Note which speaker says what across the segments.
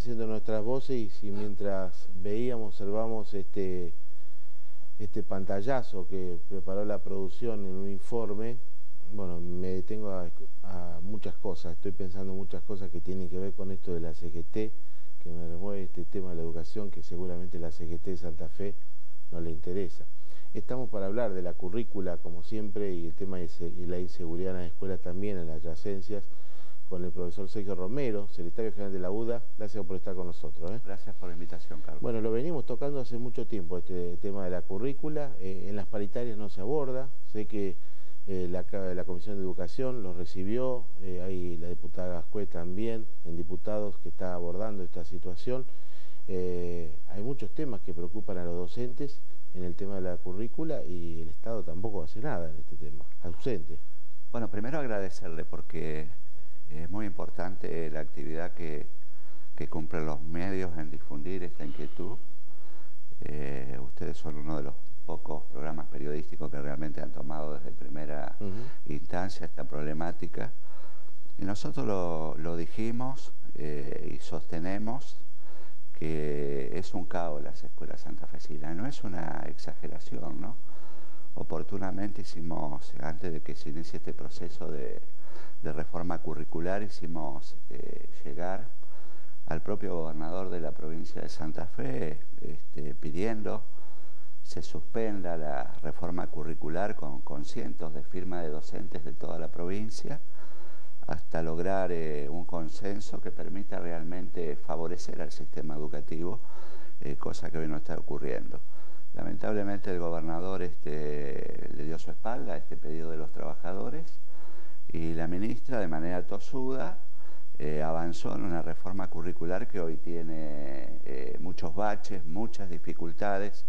Speaker 1: haciendo nuestras voces y si mientras observamos este pantallazo que preparó la producción en un informe, bueno, me detengo a muchas cosas, estoy pensando muchas cosas que tienen que ver con esto de la CGT, que me remueve este tema de la educación que seguramente la CGT de Santa Fe no le interesa. Estamos para hablar de la currícula, como siempre, y el tema de la inseguridad en las escuelas también, en las adyacencias, con el profesor Sergio Romero, secretario general de la UDA. Gracias por estar con nosotros.
Speaker 2: Gracias por la invitación, Carlos.
Speaker 1: Bueno, lo venimos tocando hace mucho tiempo, este tema de la currícula. En las paritarias no se aborda. Sé que la Comisión de Educación lo recibió, hay la diputada Gascue también, en diputados, que está abordando esta situación. Hay muchos temas que preocupan a los docentes en el tema de la currícula y el Estado tampoco hace nada en este tema, ausente.
Speaker 2: Bueno, primero agradecerle porque es muy importante la actividad que cumplen los medios en difundir esta inquietud. Ustedes son uno de los pocos programas periodísticos que realmente han tomado desde primera instancia esta problemática. Y nosotros lo dijimos y sostenemos que es un caos las escuelas santafesinas. No es una exageración, ¿no? Oportunamente hicimos, antes de que se inicie este proceso de reforma curricular, hicimos llegar al propio gobernador de la provincia de Santa Fe pidiendo se suspenda la reforma curricular con cientos de firmas de docentes de toda la provincia hasta lograr un consenso que permita realmente favorecer al sistema educativo, cosa que hoy no está ocurriendo. Lamentablemente el gobernador le dio su espalda a este pedido de los trabajadores y la ministra, de manera tosuda, avanzó en una reforma curricular que hoy tiene muchos baches, muchas dificultades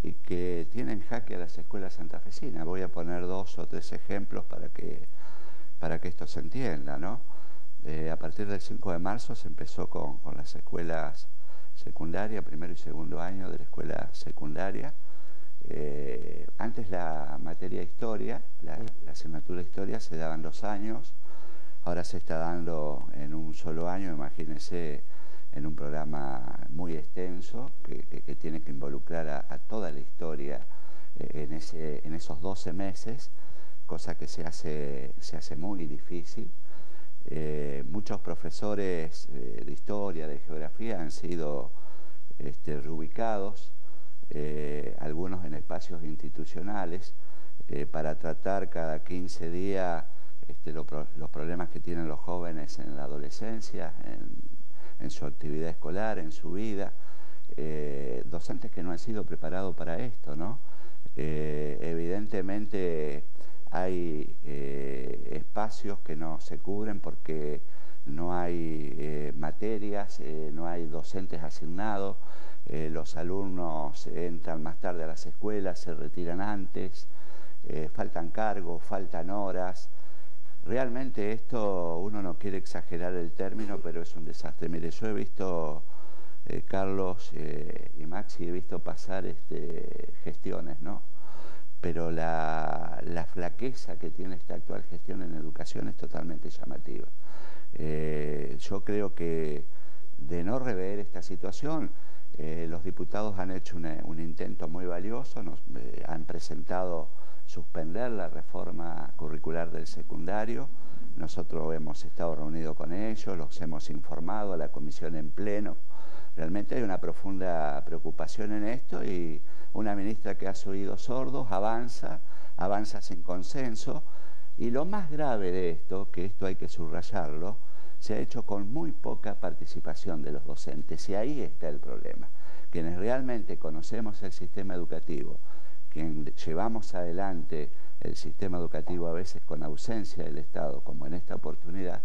Speaker 2: y que tiene en jaque a las escuelas santafesinas. Voy a poner 2 o 3 ejemplos para que esto se entienda, ¿no? A partir del 5 de marzo se empezó con las escuelas secundarias, primero y segundo año de la escuela secundaria. Antes la materia historia, la asignatura historia se daba en 2 años, ahora se está dando en un solo año. Imagínense, en un programa muy extenso que tiene que involucrar a toda la historia en esos 12 meses, cosa que se hace muy difícil. Muchos profesores de historia, de geografía han sido reubicados, algunos en espacios institucionales, para tratar cada 15 días los problemas que tienen los jóvenes en la adolescencia, en su actividad escolar, en su vida. Docentes que no han sido preparados para esto, ¿no? Evidentemente hay espacios que no se cubren porque no hay materias, no hay docentes asignados, los alumnos entran más tarde a las escuelas, se retiran antes, faltan cargos, faltan horas. Realmente esto, uno no quiere exagerar el término, pero es un desastre. Mire, yo he visto, Carlos y Maxi, he visto pasar gestiones, ¿no? Pero la flaqueza que tiene esta actual gestión en educación es totalmente llamativa. Yo creo que de no rever esta situación, los diputados han hecho un intento muy valioso, han presentado suspender la reforma curricular del secundario. Nosotros hemos estado reunidos con ellos, los hemos informado a la comisión en pleno. Realmente hay una profunda preocupación en esto y una ministra que ha oídos sordos avanza sin consenso. Y lo más grave de esto, que esto hay que subrayarlo, se ha hecho con muy poca participación de los docentes y ahí está el problema. Quienes realmente conocemos el sistema educativo, quienes llevamos adelante el sistema educativo a veces con ausencia del Estado, como en esta oportunidad,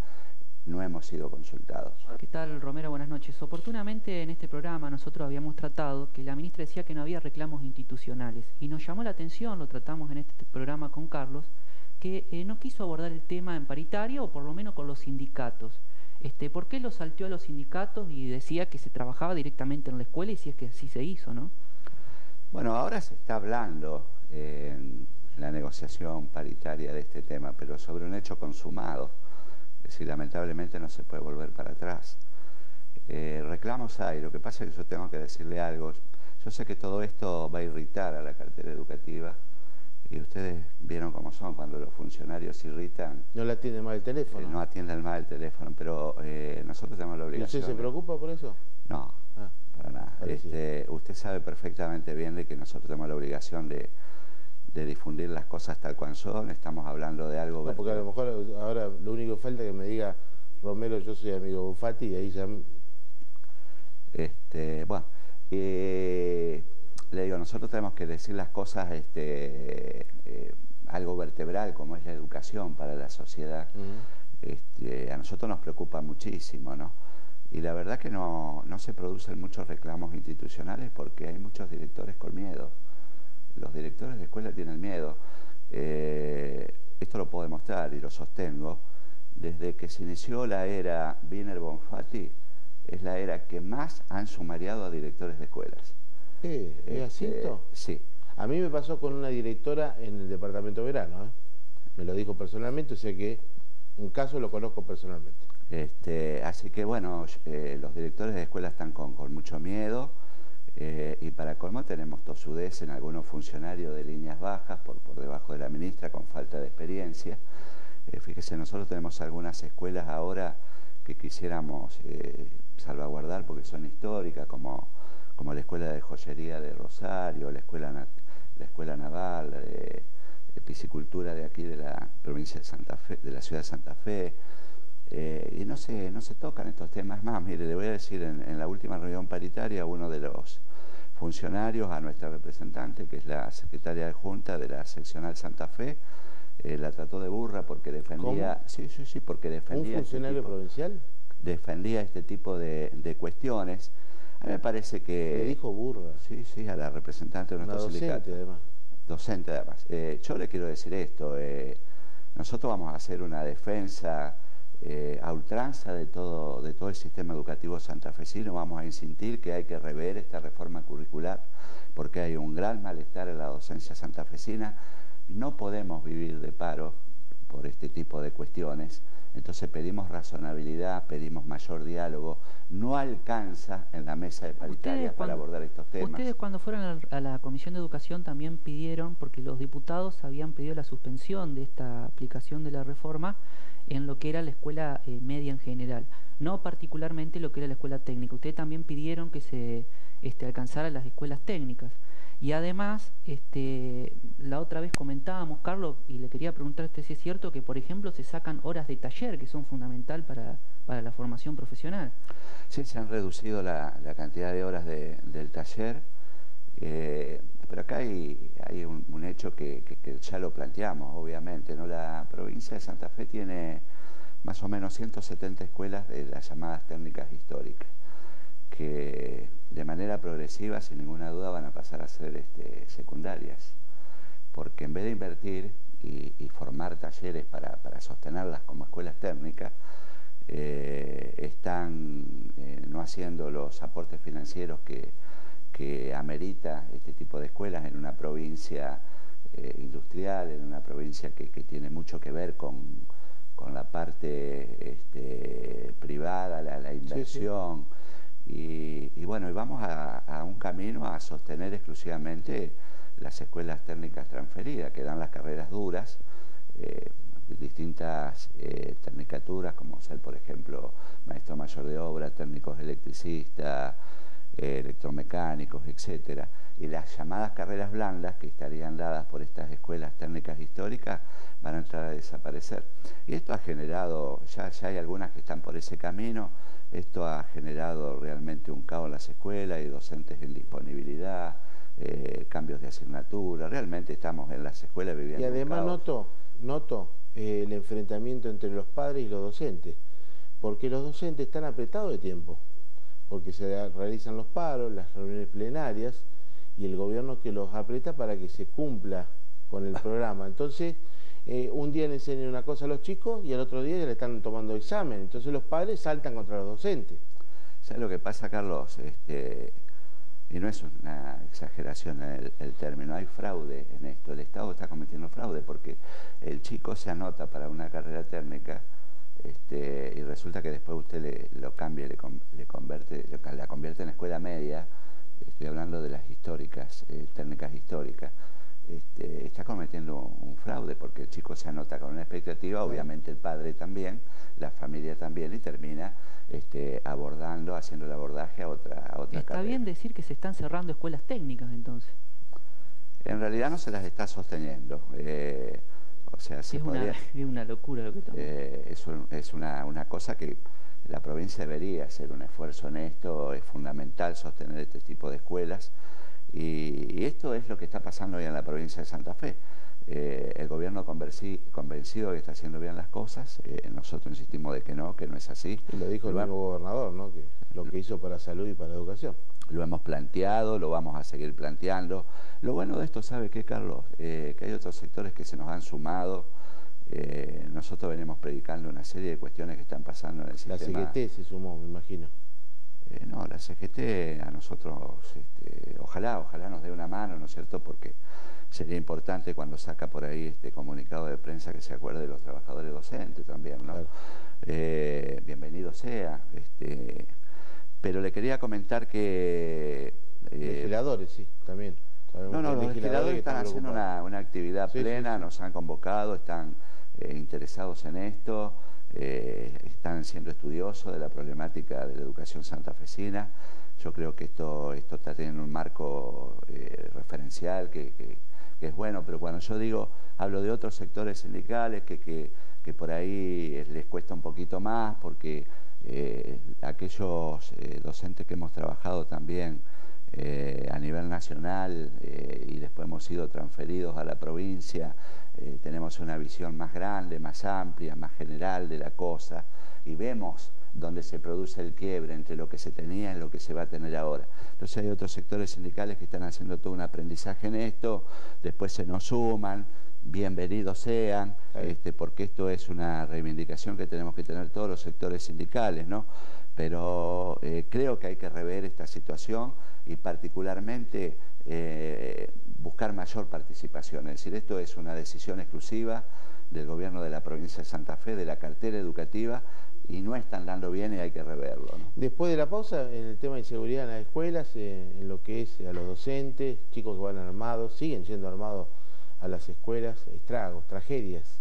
Speaker 2: no hemos sido consultados.
Speaker 3: ¿Qué tal, Romero? Buenas noches. Oportunamente en este programa nosotros habíamos tratado que la ministra decía que no había reclamos institucionales y nos llamó la atención, lo tratamos en este programa con Carlos, que no quiso abordar el tema en paritario o por lo menos con los sindicatos. ¿Por qué lo salteó a los sindicatos y decía que se trabajaba directamente en la escuela y si es que así se hizo, ¿no?
Speaker 2: Bueno, ahora se está hablando en la negociación paritaria de este tema, pero sobre un hecho consumado. Es decir, lamentablemente no se puede volver para atrás. Reclamos hay, lo que pasa es que yo tengo que decirle algo. Yo sé que todo esto va a irritar a la cartera educativa y ustedes vieron cómo son cuando los funcionarios se irritan.
Speaker 1: No le atiende mal el teléfono.
Speaker 2: No atienden mal el teléfono, pero nosotros tenemos la
Speaker 1: ¿Y
Speaker 2: obligación.
Speaker 1: usted se preocupa por eso?
Speaker 2: No, para nada. Usted sabe perfectamente bien de que nosotros tenemos la obligación de difundir las cosas tal cual son. Estamos hablando de algo...
Speaker 1: No, porque a lo mejor ahora lo único que falta es que me diga, Romero, yo soy amigo de Bufati, y ahí ya...
Speaker 2: Bueno, le digo, nosotros tenemos que decir las cosas, algo vertebral como es la educación para la sociedad. A nosotros nos preocupa muchísimo, ¿no? Y la verdad que no se producen muchos reclamos institucionales porque hay muchos directores con miedo. Los directores de escuela tienen miedo. Esto lo puedo demostrar y lo sostengo. Desde que se inició la era Wiener-Bonfatti, es la era que más han sumariado a directores de escuelas.
Speaker 1: ¿Es así esto?
Speaker 2: Sí.
Speaker 1: A mí me pasó con una directora en el departamento de verano, me lo dijo personalmente, o sea que un caso lo conozco personalmente.
Speaker 2: Así que bueno, los directores de escuela están con mucho miedo y para colmo tenemos tosudez en algunos funcionarios de líneas bajas por debajo de la ministra con falta de experiencia. Fíjese, nosotros tenemos algunas escuelas ahora que quisiéramos salvaguardar porque son históricas, como la Escuela de Joyería de Rosario, la Escuela Naval de Piscicultura de aquí de la provincia de Santa Fe, de la ciudad de Santa Fe, y no se tocan estos temas más. Mire, le voy a decir, en la última reunión paritaria, uno de los funcionarios, a nuestra representante, que es la secretaria adjunta de la seccional Santa Fe, la trató de burra porque defendía...
Speaker 1: ¿Cómo?
Speaker 2: Sí, porque defendía...
Speaker 1: ¿Un funcionario provincial?
Speaker 2: Defendía este tipo de cuestiones. A mí me parece que...
Speaker 1: Le dijo burra.
Speaker 2: Sí, a la representante de nuestro sindicato. Docente además. Yo le quiero decir esto, nosotros vamos a hacer una defensa a ultranza de todo el sistema educativo santafesino. Vamos a insistir que hay que rever esta reforma curricular porque hay un gran malestar en la docencia santafesina. No podemos vivir de paro por este tipo de cuestiones. Entonces pedimos razonabilidad, pedimos mayor diálogo. No alcanza en la mesa de paritarias para abordar estos temas.
Speaker 3: Ustedes cuando fueron a la Comisión de Educación también pidieron, porque los diputados habían pedido la suspensión de esta aplicación de la reforma en lo que era la escuela media en general, no particularmente lo que era la escuela técnica. Ustedes también pidieron que se alcanzara las escuelas técnicas. Y además, la otra vez comentábamos, Carlos, y le quería preguntar a usted si es cierto que, por ejemplo, se sacan horas de taller, que son fundamental para la formación profesional.
Speaker 2: Sí, se han reducido la cantidad de horas del taller, pero acá hay un hecho que ya lo planteamos, obviamente, ¿no? La provincia de Santa Fe tiene más o menos 170 escuelas de las llamadas técnicas históricas, que de manera progresiva, sin ninguna duda, van a pasar a ser secundarias, porque en vez de invertir y formar talleres para sostenerlas como escuelas técnicas, están no haciendo los aportes financieros que amerita este tipo de escuelas en una provincia industrial, en una provincia que tiene mucho que ver con la parte privada, la inversión. Sí. Y bueno, y vamos a un camino a sostener exclusivamente las escuelas técnicas transferidas, que dan las carreras duras, distintas tecnicaturas, como ser, por ejemplo, maestro mayor de obra, técnicos electricistas, electromecánicos, etcétera. Y las llamadas carreras blandas, que estarían dadas por estas escuelas técnicas históricas, van a entrar a desaparecer. Y esto ha generado, ya hay algunas que están por ese camino. Esto ha generado realmente un caos en las escuelas y docentes en disponibilidad, cambios de asignatura. Realmente estamos en las escuelas viviendo
Speaker 1: y además
Speaker 2: un caos.
Speaker 1: noto el enfrentamiento entre los padres y los docentes, porque los docentes están apretados de tiempo, porque se realizan los paros, las reuniones plenarias, y el gobierno que los aprieta para que se cumpla con el programa. Entonces, un día le enseñan una cosa a los chicos y al otro día ya le están tomando examen. Entonces los padres saltan contra los docentes.
Speaker 2: ¿Sabes lo que pasa, Carlos? Y no es una exageración el término, hay fraude en esto. El Estado está cometiendo fraude porque el chico se anota para una carrera técnica y resulta que después usted lo cambia, la convierte en escuela media. Estoy hablando de las históricas, técnicas históricas. Está cometiendo un fraude, porque el chico se anota con una expectativa, obviamente el padre también, la familia también, y termina haciendo el abordaje a otra
Speaker 3: Está
Speaker 2: carrera.
Speaker 3: bien decir que se están cerrando escuelas técnicas, entonces.
Speaker 2: En realidad no se las está sosteniendo. O sea,
Speaker 3: es una locura lo que estamos.
Speaker 2: Es una cosa que la provincia debería hacer un esfuerzo en esto. Es fundamental sostener este tipo de escuelas. Y esto es lo que está pasando hoy en la provincia de Santa Fe. El gobierno convencido que está haciendo bien las cosas. Nosotros insistimos de que no es así.
Speaker 1: Y lo dijo el mismo gobernador, ¿no? Que lo que hizo para salud y para educación.
Speaker 2: Lo hemos planteado, lo vamos a seguir planteando. Lo bueno de esto, ¿sabe qué, Carlos? Que hay otros sectores que se nos han sumado. Nosotros venimos predicando una serie de cuestiones que están pasando en el sistema.
Speaker 1: La CGT se sumó, me imagino.
Speaker 2: No, la CGT a nosotros, ojalá nos dé una mano, ¿no es cierto? Porque sería importante cuando saca por ahí este comunicado de prensa que se acuerde de los trabajadores docentes también, ¿no? Claro. Bienvenido sea. Pero le quería comentar que...
Speaker 1: legisladores, sí, también.
Speaker 2: No, los legisladores están haciendo una actividad plena, nos han convocado, están interesados en esto. Están siendo estudiosos de la problemática de la educación santafesina. Yo creo que esto está teniendo un marco referencial que es bueno, pero cuando yo hablo de otros sectores sindicales que por ahí les cuesta un poquito más, porque aquellos docentes que hemos trabajado también a nivel nacional y después hemos sido transferidos a la provincia, tenemos una visión más grande, más amplia, más general de la cosa, y vemos dónde se produce el quiebre entre lo que se tenía y lo que se va a tener ahora. Entonces hay otros sectores sindicales que están haciendo todo un aprendizaje en esto, después se nos suman, bienvenidos sean, porque esto es una reivindicación que tenemos que tener todos los sectores sindicales, ¿no? Pero creo que hay que rever esta situación y particularmente buscar mayor participación. Es decir, esto es una decisión exclusiva del gobierno de la provincia de Santa Fe, de la cartera educativa, y no están dando bien y hay que reverlo, ¿no?
Speaker 1: Después de la pausa, en el tema de inseguridad en las escuelas, en lo que es a los docentes, chicos que van armados, siguen yendo armados a las escuelas, estragos, tragedias.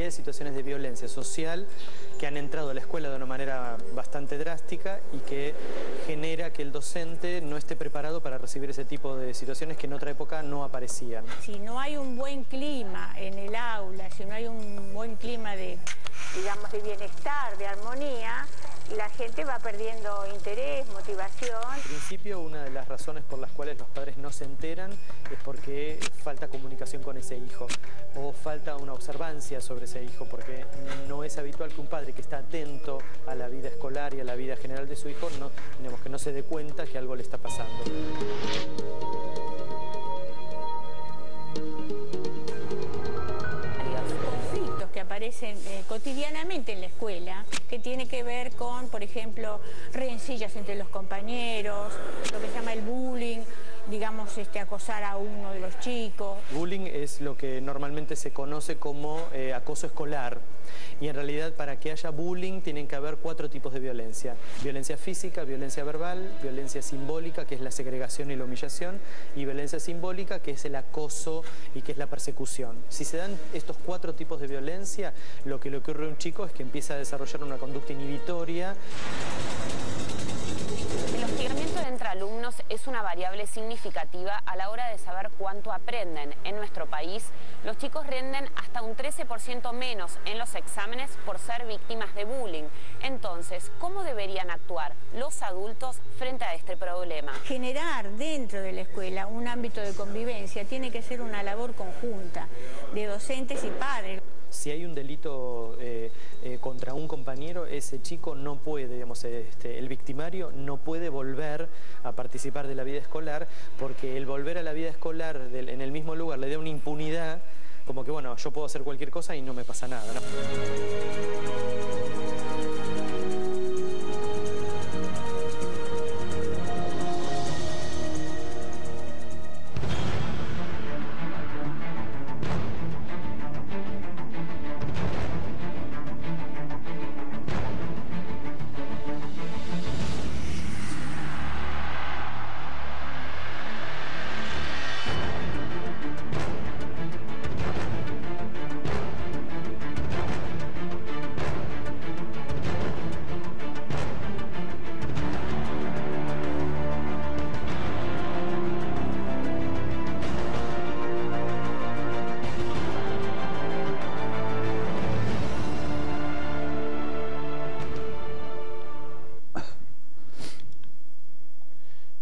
Speaker 4: Situaciones de violencia social que han entrado a la escuela de una manera bastante drástica y que genera que el docente no esté preparado para recibir ese tipo de situaciones que en otra época no aparecían.
Speaker 5: Si no hay un buen clima en el aula, si no hay un buen clima de, digamos, de bienestar, de armonía, la gente va perdiendo interés, motivación.
Speaker 4: En principio, una de las razones por las cuales los padres no se enteran es porque falta comunicación con ese hijo o falta una observancia sobre ese hijo, porque no es habitual que un padre que está atento a la vida escolar y a la vida general de su hijo no se dé cuenta que algo le está pasando.
Speaker 5: Que aparecen cotidianamente en la escuela, que tiene que ver con, por ejemplo, rencillas entre los compañeros, lo que se llama el bullying, digamos, acosar a uno de los chicos.
Speaker 4: Bullying es lo que normalmente se conoce como acoso escolar. Y en realidad, para que haya bullying tienen que haber 4 tipos de violencia. Violencia física, violencia verbal, violencia simbólica, que es la segregación y la humillación, y violencia simbólica, que es el acoso y que es la persecución. Si se dan estos 4 tipos de violencia, lo que le ocurre a un chico es que empieza a desarrollar una conducta inhibitoria.
Speaker 6: El hostigamiento entre alumnos es una variable significativa a la hora de saber cuánto aprenden. En nuestro país, los chicos rinden hasta un 13% menos en los exámenes por ser víctimas de bullying. Entonces, ¿cómo deberían actuar los adultos frente a este problema?
Speaker 5: Generar dentro de la escuela un ámbito de convivencia tiene que ser una labor conjunta de docentes y padres.
Speaker 4: Si hay un delito contra un compañero, ese chico no puede, digamos, el victimario no puede volver a participar de la vida escolar, porque el volver a la vida escolar en el mismo lugar le da una impunidad como que bueno, yo puedo hacer cualquier cosa y no me pasa nada, ¿no?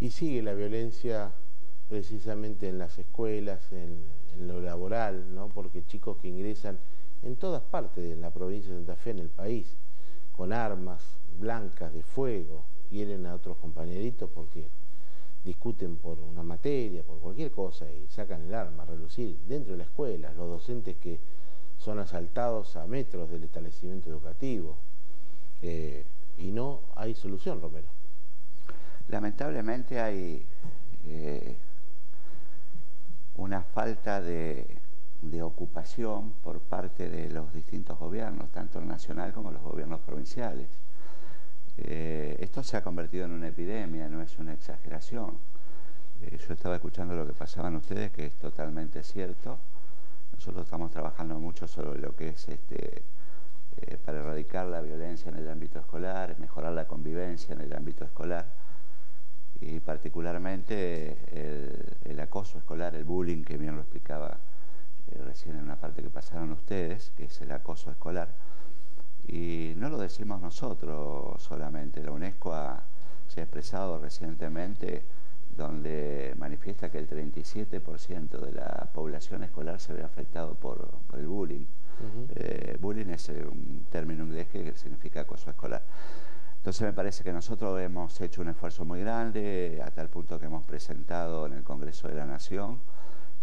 Speaker 1: Y sigue la violencia precisamente en las escuelas, en lo laboral, ¿no? Porque chicos que ingresan en todas partes de la provincia de Santa Fe, en el país, con armas blancas de fuego, hieren a otros compañeritos porque discuten por una materia, por cualquier cosa, y sacan el arma a relucir dentro de la escuela, los docentes que son asaltados a metros del establecimiento educativo, y no hay solución, Romero.
Speaker 2: Lamentablemente hay una falta de ocupación por parte de los distintos gobiernos, tanto el nacional como los gobiernos provinciales. Esto se ha convertido en una epidemia, no es una exageración. Yo estaba escuchando lo que pasaban ustedes, que es totalmente cierto. Nosotros estamos trabajando mucho sobre lo que es para erradicar la violencia en el ámbito escolar, mejorar la convivencia en el ámbito escolar. Y particularmente el acoso escolar, el bullying, que bien lo explicaba recién en una parte que pasaron ustedes, que es el acoso escolar. Y no lo decimos nosotros solamente, la UNESCO se ha expresado recientemente, donde manifiesta que el 37% de la población escolar se ve afectado por el bullying. Bullying es un término inglés que significa acoso escolar. Entonces me parece que nosotros hemos hecho un esfuerzo muy grande, a tal punto que hemos presentado en el Congreso de la Nación,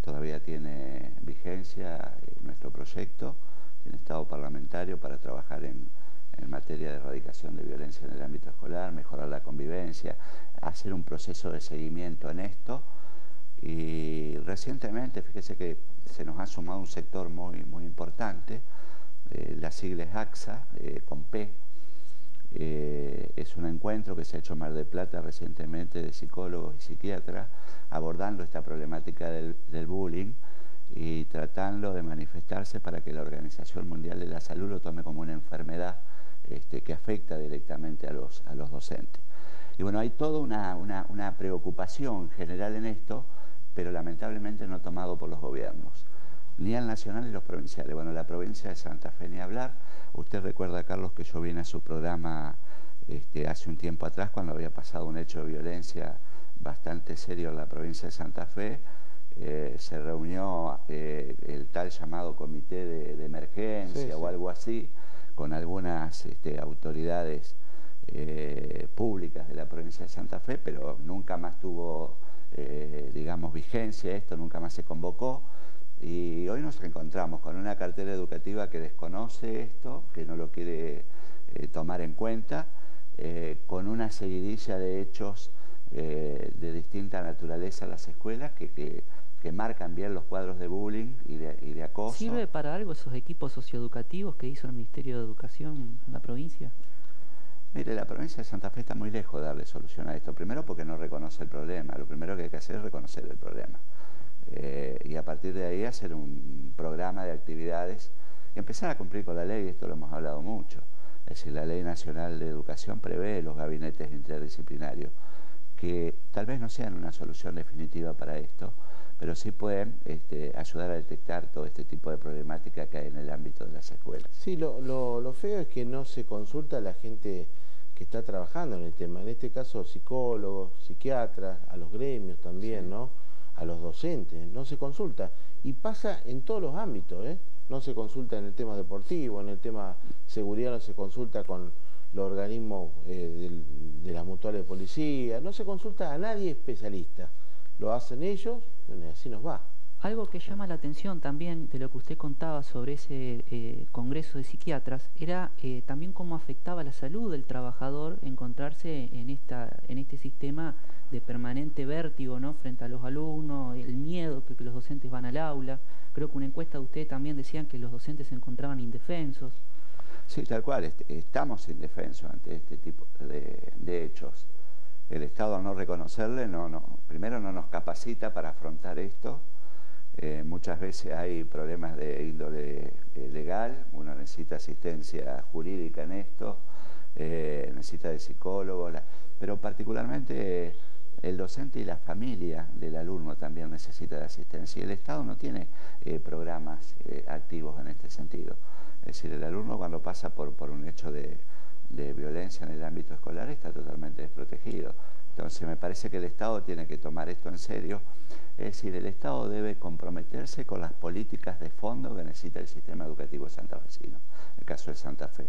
Speaker 2: todavía tiene vigencia nuestro proyecto, tiene estado parlamentario para trabajar en materia de erradicación de violencia en el ámbito escolar, mejorar la convivencia, hacer un proceso de seguimiento en esto. Y recientemente, fíjese que se nos ha sumado un sector muy importante, las siglas AXA, con P. Es un encuentro que se ha hecho en Mar del Plata recientemente de psicólogos y psiquiatras abordando esta problemática del bullying y tratando de manifestarse para que la Organización Mundial de la Salud lo tome como una enfermedad que afecta directamente a los docentes. Y bueno, hay toda una preocupación general en esto, pero lamentablemente no tomado por los gobiernos, ni el nacional ni los provinciales. Bueno, la provincia de Santa Fe ni hablar. Usted recuerda, Carlos, que yo vine a su programa hace un tiempo atrás cuando había pasado un hecho de violencia bastante serio en la provincia de Santa Fe. Se reunió el tal llamado comité de emergencia o algo así, con algunas autoridades públicas de la provincia de Santa Fe, pero nunca más tuvo, digamos, vigencia esto, nunca más se convocó. Y hoy nos encontramos con una cartera educativa que desconoce esto, que no lo quiere tomar en cuenta, con una seguidilla de hechos de distinta naturaleza en las escuelas que marcan bien los cuadros de bullying y de acoso.
Speaker 3: ¿Sirve para algo esos equipos socioeducativos que hizo el Ministerio de Educación en la provincia?
Speaker 2: Mire, la provincia de Santa Fe está muy lejos de darle solución a esto. Primero porque no reconoce el problema. Lo primero que hay que hacer es reconocer el problema. Y a partir de ahí hacer un programa de actividades y empezar a cumplir con la ley. Esto lo hemos hablado mucho. Es decir, la Ley Nacional de Educación prevé los gabinetes interdisciplinarios, que tal vez no sean una solución definitiva para esto, pero sí pueden ayudar a detectar todo este tipo de problemática que hay en el ámbito de las escuelas.
Speaker 1: Sí, lo feo es que no se consulta a la gente que está trabajando en el tema, en este caso psicólogos, psiquiatras, a los gremios también, sí, ¿no? A los docentes, no se consulta, y pasa en todos los ámbitos, no se consulta en el tema deportivo, en el tema seguridad no se consulta con los organismos de las mutuales de policía, no se consulta a nadie especialista, lo hacen ellos, bueno, y así nos va.
Speaker 3: Algo que llama la atención también de lo que usted contaba sobre ese congreso de psiquiatras era también cómo afectaba la salud del trabajador encontrarse en este sistema de permanente vértigo, ¿no?, frente a los alumnos, el miedo que los docentes van al aula. Creo que una encuesta de usted también decían que los docentes se encontraban indefensos.
Speaker 2: Sí, tal cual, estamos indefensos ante este tipo de hechos. El Estado, al no reconocerle, primero no nos capacita para afrontar esto. Muchas veces hay problemas de índole legal, uno necesita asistencia jurídica en esto, necesita de psicólogos, pero particularmente el docente y la familia del alumno también necesita de asistencia. Y el Estado no tiene programas activos en este sentido. Es decir, el alumno cuando pasa por un hecho de violencia en el ámbito escolar está totalmente desprotegido. Entonces me parece que el Estado tiene que tomar esto en serio. Es decir, el Estado debe comprometerse con las políticas de fondo que necesita el sistema educativo santafesino, en el caso de Santa Fe.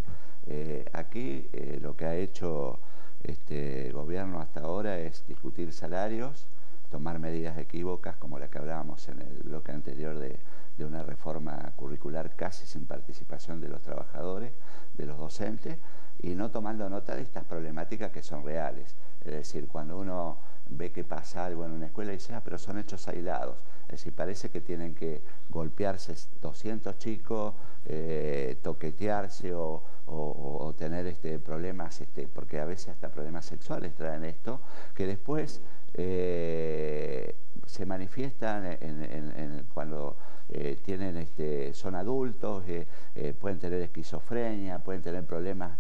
Speaker 2: Aquí lo que ha hecho este gobierno hasta ahora es discutir salarios, tomar medidas equívocas como la que hablábamos en el bloque anterior de una reforma curricular casi sin participación de los trabajadores, de los docentes, y no tomando nota de estas problemáticas que son reales. Es decir, cuando uno ve que pasa algo en una escuela y dice, pero son hechos aislados. Es decir, parece que tienen que golpearse 200 chicos, toquetearse o tener problemas, porque a veces hasta problemas sexuales traen esto, que después se manifiestan cuando son adultos, pueden tener esquizofrenia, pueden tener problemas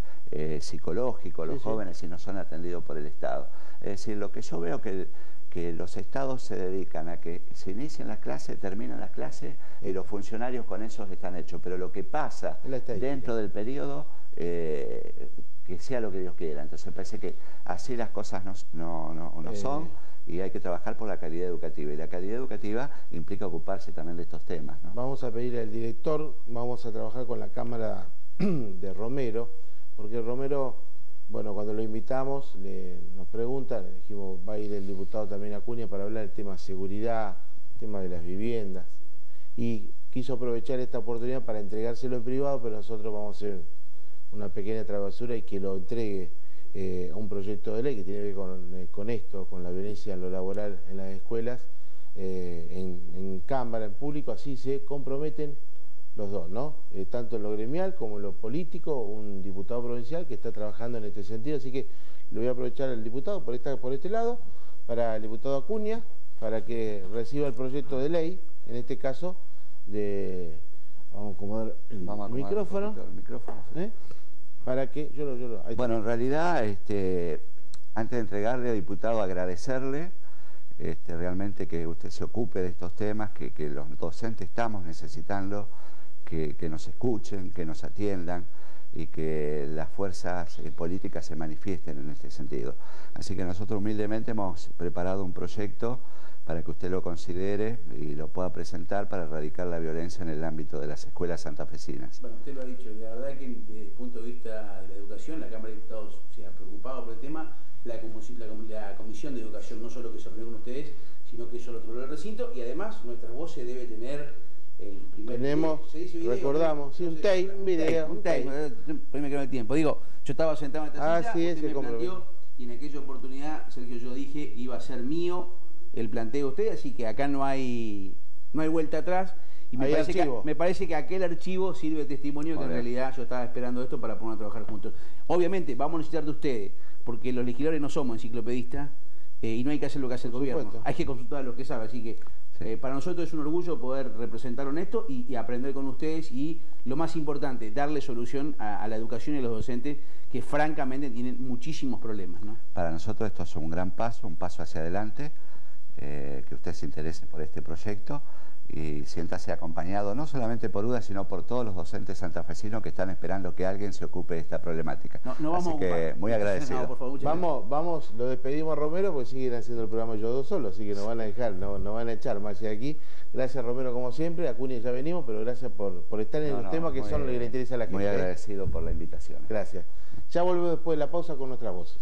Speaker 2: psicológicos, los jóvenes, si no son atendidos por el Estado. Es decir, lo que yo veo que los estados se dedican a que se inicien las clases, terminan las clases y los funcionarios con eso están hechos. Pero lo que pasa dentro del periodo, que sea lo que Dios quiera. Entonces me parece que así las cosas no son, y hay que trabajar por la calidad educativa. Y la calidad educativa implica ocuparse también de estos temas, ¿no?
Speaker 1: Vamos a pedir al director, vamos a trabajar con la Cámara de Romero, porque Romero, bueno, cuando lo invitamos, nos preguntan, le dijimos, va a ir el diputado también Acuña para hablar del tema seguridad, tema de las viviendas, y quiso aprovechar esta oportunidad para entregárselo en privado, pero nosotros vamos a hacer una pequeña travesura y que lo entregue a un proyecto de ley que tiene que ver con esto, con la violencia en lo laboral en las escuelas, en cámara, en público, así se comprometen los dos, ¿no? Tanto en lo gremial como en lo político, un diputado provincial que está trabajando en este sentido, así que lo voy a aprovechar al diputado por este lado, para el diputado Acuña, para que reciba el proyecto de ley, en este caso, vamos a acomodar el micrófono. Para que bueno,
Speaker 2: en realidad, antes de entregarle al diputado, agradecerle realmente que usted se ocupe de estos temas, que los docentes estamos necesitando que nos escuchen, que nos atiendan y que las fuerzas políticas se manifiesten en este sentido. Así que nosotros humildemente hemos preparado un proyecto para que usted lo considere y lo pueda presentar para erradicar la violencia en el ámbito de las escuelas santafesinas.
Speaker 7: Bueno, usted lo ha dicho, la verdad que desde el punto de vista de la educación, la Cámara de Diputados se ha preocupado por el tema, la Comisión de Educación no solo que se reunió con ustedes, sino que eso lo trasladó al recinto, y además nuestras voces debe tener el primer...
Speaker 1: Tenemos, video, recordamos, sí, un tape, un video.
Speaker 7: Un tape, me quedó el tiempo. Digo, yo estaba sentado en esta silla, usted me planteó, y en aquella oportunidad, Sergio, yo dije, iba a ser mío el planteo de usted, así que acá no hay vuelta atrás. Y me parece que aquel archivo sirve de testimonio que en realidad yo estaba esperando esto para poder trabajar juntos. Obviamente vamos a necesitar de ustedes, porque los legisladores no somos enciclopedistas y no hay que hacer lo que hace el gobierno. Hay que consultar a los que saben, así que para nosotros es un orgullo poder representarlo en esto y aprender con ustedes, y lo más importante, darle solución a la educación y a los docentes que francamente tienen muchísimos problemas, ¿no?
Speaker 2: Para nosotros esto es un gran paso, un paso hacia adelante, que usted se interese por este proyecto y siéntase acompañado no solamente por UDA, sino por todos los docentes santafesinos que están esperando que alguien se ocupe de esta problemática. Así que muy agradecido.
Speaker 7: Por favor,
Speaker 1: vamos, lo despedimos a Romero porque siguen haciendo el programa ellos dos solos, así que nos van a dejar, nos van a echar más de aquí. Gracias, Romero, como siempre. Acuña ya venimos, pero gracias por estar en los temas que son lo que le interesa a la gente.
Speaker 2: Muy agradecido por la invitación.
Speaker 1: Gracias. Ya volvemos después de la pausa con nuestras voces.